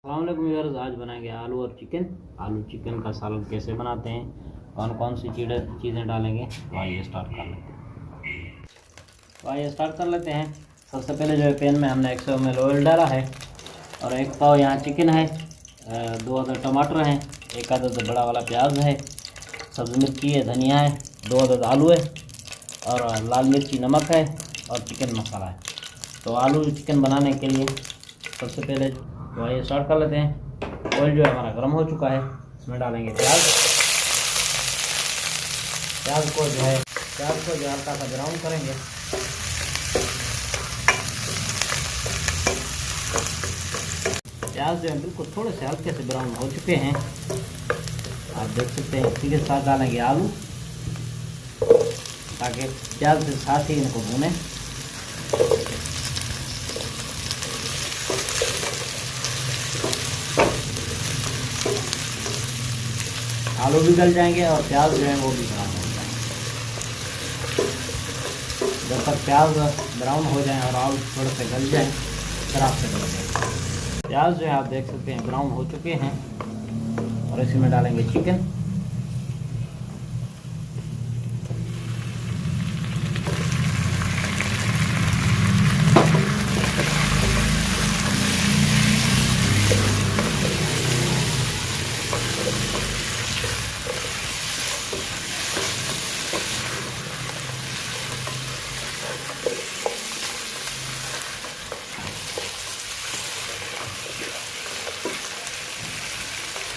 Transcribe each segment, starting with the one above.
अस्सलाम वालेकुम व्यूअर्स, आज बनाएंगे आलू और चिकन। आलू चिकन का सालन कैसे बनाते हैं, कौन कौन सी चीज़ें डालेंगे, तो आइए स्टार्ट कर लेते हैं। सबसे पहले जो है पैन में हमने 100 ml ऑयल डाला है और 1 पाव यहाँ चिकन है, 2 अदद टमाटर हैं, 1 अदद बड़ा वाला प्याज है, सब्ज़ी मिर्ची है, धनिया है, 2 अदद आलू है और लाल मिर्ची, नमक है और चिकन मसाला है। तो आलू चिकन बनाने के लिए सबसे पहले तो आइए स्टार्ट कर लेते हैं। ऑयल जो है हमारा गर्म हो चुका है, इसमें डालेंगे प्याज को जो है हल्का सा ब्राउन करेंगे। प्याज जो है बिल्कुल थोड़े से हल्के से ब्राउन हो चुके हैं, आप देख सकते हैं। इसी के साथ डालेंगे आलू ताकि प्याज के साथ ही इनको भूनें। आलू भी गल जाएंगे और प्याज जो है वो भी ब्राउन हो जाएंगे। जब तक प्याज ब्राउन हो जाए और आलू थोड़े से गल जाए, खराब से गल जाए। प्याज जो है आप देख सकते हैं ब्राउन हो चुके हैं और इसी में डालेंगे चिकन।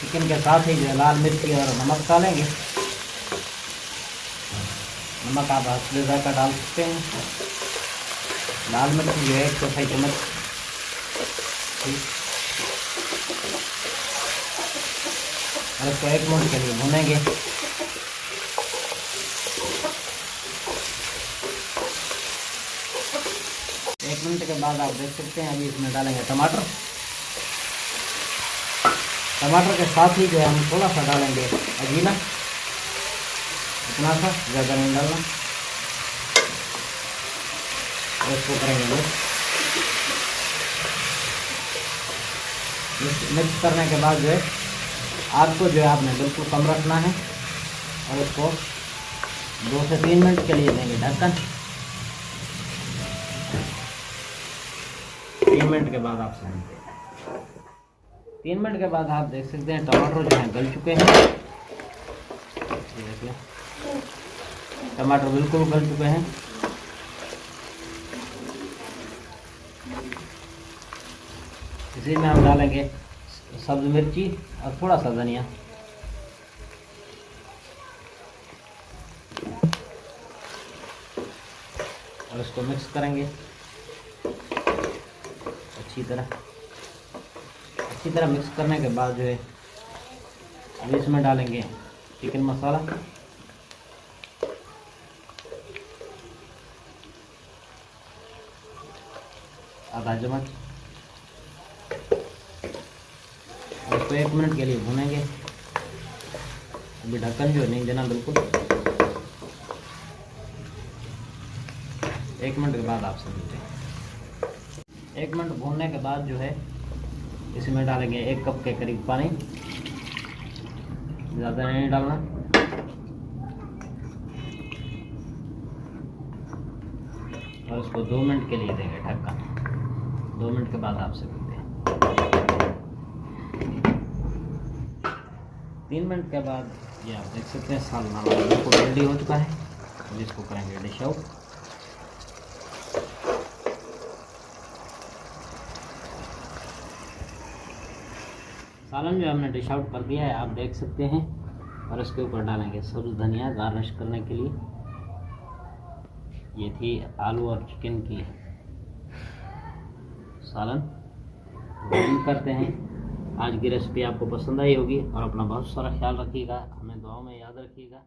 चिकन के साथ ही जो है लाल मिर्ची और नमक डालेंगे। नमक आप हल्दी का डाल सकते हैं। लाल मिर्ची जो है 1 चौथाई चम्मच। और इसको 1 मिनट के लिए भूनेंगे। एक मिनट के बाद आप देख सकते हैं अभी इसमें डालेंगे टमाटर। टमाटर के साथ ही जो है हम थोड़ा सा डालेंगे अजीना, इतना सा, ज़्यादा नहीं डालना। और इसको करेंगे मिक्स करने के बाद जो है आग को जो है आपने बिल्कुल कम रखना है और इसको 2 से 3 मिनट के लिए देंगे ढक्कन। 3 मिनट के बाद आप समझते हैं। 3 मिनट के बाद आप देख सकते हैं टमाटर जो हैं गल चुके हैं। देखिए टमाटर बिल्कुल गल चुके हैं। इसी में हम डालेंगे सब्ज़ मिर्ची और थोड़ा सा धनिया। और इसको मिक्स करेंगे अच्छी तरह मिक्स करने के बाद जो है अभी इसमें डालेंगे चिकन मसाला, आधा चम्मच। और इसको 1 मिनट के लिए भूनेंगे। अभी ढक्कन जो है नहीं देना बिल्कुल। 1 मिनट के बाद आप समझते हैं। 1 मिनट भूनने के बाद जो है इसमें डालेंगे 1 कप के करीब पानी, ज़्यादा नहीं डालना। और इसको 2 मिनट के लिए देंगे ढक्कन। 2 मिनट के बाद आप सकते हैं। 3 मिनट के बाद ये आप देख सकते हैं सालन हमारा बिल्कुल रेडी हो चुका है। अब इसको करेंगे डिश आउट। सालन जो हमने डिश आउट कर दिया है, आप देख सकते हैं। और इसके ऊपर डालेंगे सब्ज़ धनिया गार्निश करने के लिए। ये थी आलू और चिकन की सालन। उम्मीद करते हैं आज की रेसिपी आपको पसंद आई होगी और अपना बहुत सारा ख्याल रखिएगा। हमें दुआओं में याद रखिएगा।